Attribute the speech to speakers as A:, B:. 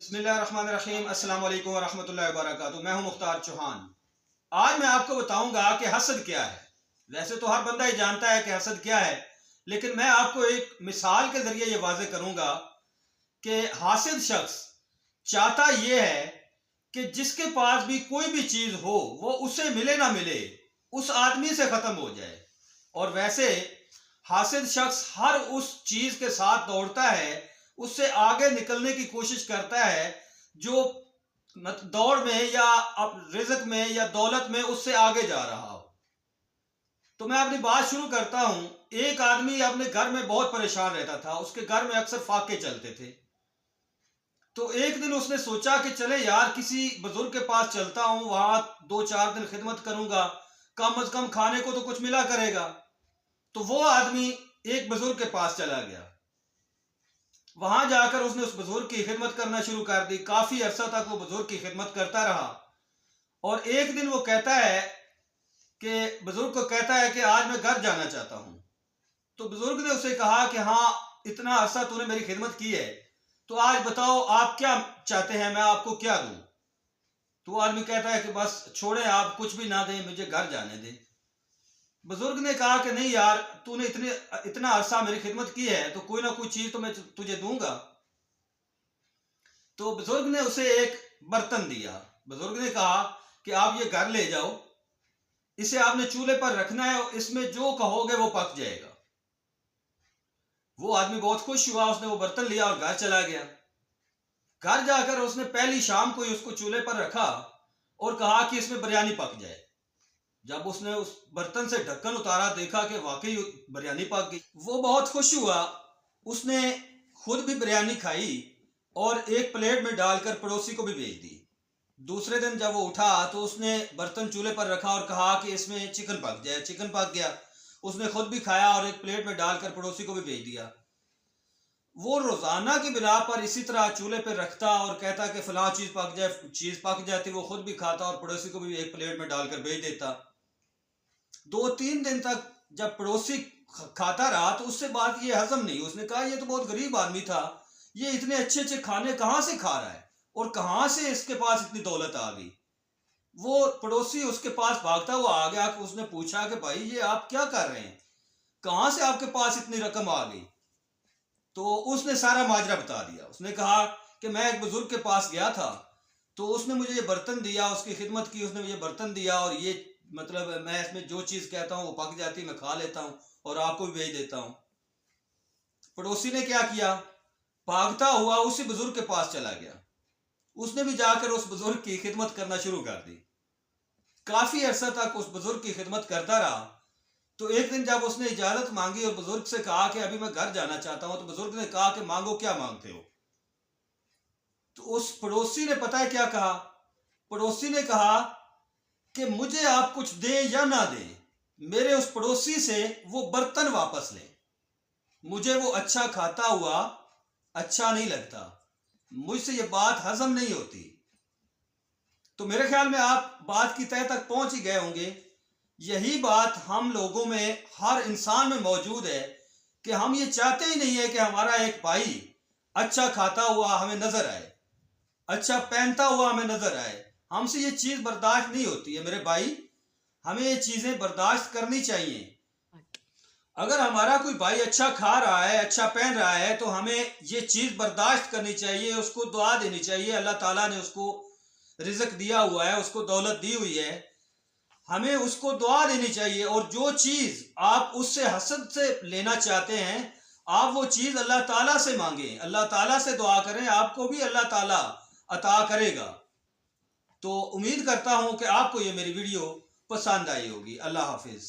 A: बिस्मिल्लाहिर्रहमानिर्रहीम अस्सलाम वालेकुम वरहमतुल्लाहि वबरकातुहू। मैं हूं मुख्तार चौहान। आज मैं आपको बताऊंगा कि हसद क्या है। वैसे तो हर बंदा ही जानता है कि हसद क्या है, लेकिन मैं आपको एक मिसाल के जरिए ये वाज़ेह करूंगा कि हासिद शख्स चाहता ये है कि जिसके पास भी कोई भी चीज हो वो उसे मिले ना मिले उस आदमी से खत्म हो जाए। और वैसे हासिद शख्स हर उस चीज के साथ दौड़ता है, उससे आगे निकलने की कोशिश करता है जो दौड़ में या रिज़्क में या दौलत में उससे आगे जा रहा हो। तो मैं अपनी बात शुरू करता हूं। एक आदमी अपने घर में बहुत परेशान रहता था, उसके घर में अक्सर फाके चलते थे। तो एक दिन उसने सोचा कि चले यार किसी बुजुर्ग के पास चलता हूं, वहां 2-4 दिन खिदमत करूंगा, कम अज कम खाने को तो कुछ मिला करेगा। तो वो आदमी एक बुजुर्ग के पास चला गया। वहां जाकर उसने उस बुजुर्ग की खिदमत करना शुरू कर दी। काफी अरसा तक वो बुजुर्ग की खिदमत करता रहा और एक दिन वो कहता है कि बुजुर्ग को कहता है कि आज मैं घर जाना चाहता हूं। तो बुजुर्ग ने उसे कहा कि हाँ, इतना अरसा तूने मेरी खिदमत की है, तो आज बताओ आप क्या चाहते हैं, मैं आपको क्या दूं। तो वो आदमी कहता है कि बस छोड़े, आप कुछ भी ना दें, मुझे घर जाने दें। बुजुर्ग ने कहा कि नहीं यार, तूने इतना अरसा मेरी खिदमत की है तो कोई ना कोई चीज तो मैं तुझे दूंगा। तो बुजुर्ग ने उसे एक बर्तन दिया। बुजुर्ग ने कहा कि आप ये घर ले जाओ, इसे आपने चूल्हे पर रखना है, इसमें जो कहोगे वो पक जाएगा। वो आदमी बहुत खुश हुआ, उसने वो बर्तन लिया और घर चला गया। घर जाकर उसने पहली शाम को ही उसको चूल्हे पर रखा और कहा कि इसमें बिरयानी पक जाए। जब उसने उस बर्तन से ढक्कन उतारा, देखा कि वाकई बिरयानी पक गई। वो बहुत खुश हुआ। उसने खुद भी बिरयानी खाई और एक प्लेट में डालकर पड़ोसी को भी भेज दी। दूसरे दिन जब वो उठा तो उसने बर्तन चूल्हे पर रखा और कहा कि इसमें चिकन पक जाए। चिकन पक गया। उसने खुद भी खाया और एक प्लेट में डालकर पड़ोसी को भी भेज दिया। वो रोजाना की बिना पर इसी तरह चूल्हे पर रखता और कहता कि फलां चीज पक जाए, चीज पक जाती, वो खुद भी खाता और पड़ोसी को भी एक प्लेट में डालकर भेज देता। 2-3 दिन तक जब पड़ोसी खाता रहा तो उससे बात ये हजम नहीं। उसने कहा ये तो बहुत गरीब आदमी था, ये इतने अच्छे अच्छे खाने कहां से खा रहा है और कहां से इसके पास इतनी दौलत आ गई। वो पड़ोसी उसके पास भागता हुआ आ गया कि उसने पूछा कि भाई ये आप क्या कर रहे हैं, कहां से आपके पास इतनी रकम आ गई। तो उसने सारा माजरा बता दिया। उसने कहा कि मैं एक बुजुर्ग के पास गया था, तो उसने मुझे ये बर्तन दिया, उसकी खिदमत की, उसने मुझे बर्तन दिया और ये मतलब मैं इसमें जो चीज कहता हूँ वो पक जाती, मैं खा लेता हूँ और आपको भी भेज देता हूँ। पड़ोसी ने क्या किया, भागता हुआ उसी बुजुर्ग के पास चला गया। उसने भी जाकर उस बुजुर्ग की खिदमत करना शुरू कर दी। काफी अरसा तक उस बुजुर्ग की खिदमत करता रहा। तो एक दिन जब उसने इजाजत मांगी और बुजुर्ग से कहा कि अभी मैं घर जाना चाहता हूं, तो बुजुर्ग ने कहा कि मांगो, क्या मांगते हो। तो उस पड़ोसी ने पता है क्या कहा। पड़ोसी ने कहा कि मुझे आप कुछ दें या ना दें, मेरे उस पड़ोसी से वो बर्तन वापस लें। मुझे वो अच्छा खाता हुआ अच्छा नहीं लगता, मुझसे ये बात हजम नहीं होती। तो मेरे ख्याल में आप बात की तह तक पहुंच ही गए होंगे। यही बात हम लोगों में, हर इंसान में मौजूद है कि हम ये चाहते ही नहीं है कि हमारा एक भाई अच्छा खाता हुआ हमें नजर आए, अच्छा पहनता हुआ हमें नजर आए। हमसे ये चीज बर्दाश्त नहीं होती है मेरे भाई, हमें ये चीजें बर्दाश्त करनी चाहिए। अगर हमारा कोई भाई अच्छा खा रहा है, अच्छा पहन रहा है, तो हमें ये चीज बर्दाश्त करनी चाहिए, उसको दुआ देनी चाहिए। अल्लाह ताला ने उसको रिज़्क दिया हुआ है, उसको दौलत दी हुई है, हमें उसको दुआ देनी चाहिए। और जो चीज आप उससे हसद से लेना चाहते हैं, आप वो चीज अल्लाह ताला से मांगें, अल्लाह ताला से दुआ करें, आपको भी अल्लाह ताला अता करेगा। तो उम्मीद करता हूं कि आपको ये मेरी वीडियो पसंद आई होगी। अल्लाह हाफिज।